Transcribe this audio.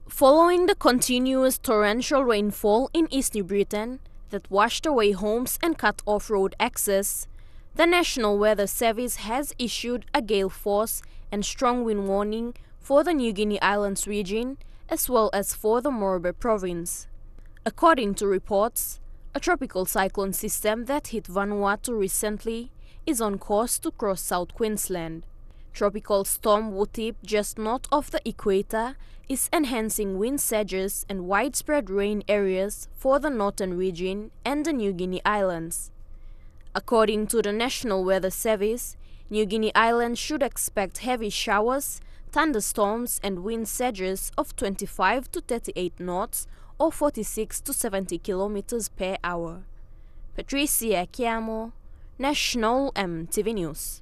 Following the continuous torrential rainfall in East New Britain that washed away homes and cut off road access, the National Weather Service has issued a gale force and strong wind warning for the New Guinea Islands region as well as for the Morobe province. According to reports, a tropical cyclone system that hit Vanuatu recently is on course to cross South Queensland. Tropical storm Wutip, just north of the equator, is enhancing wind surges and widespread rain areas for the northern region and the New Guinea Islands. According to the National Weather Service, New Guinea Islands should expect heavy showers, thunderstorms and wind surges of 25 to 38 knots or 46 to 70 kilometers per hour. Patricia Chiamo, National MTV News.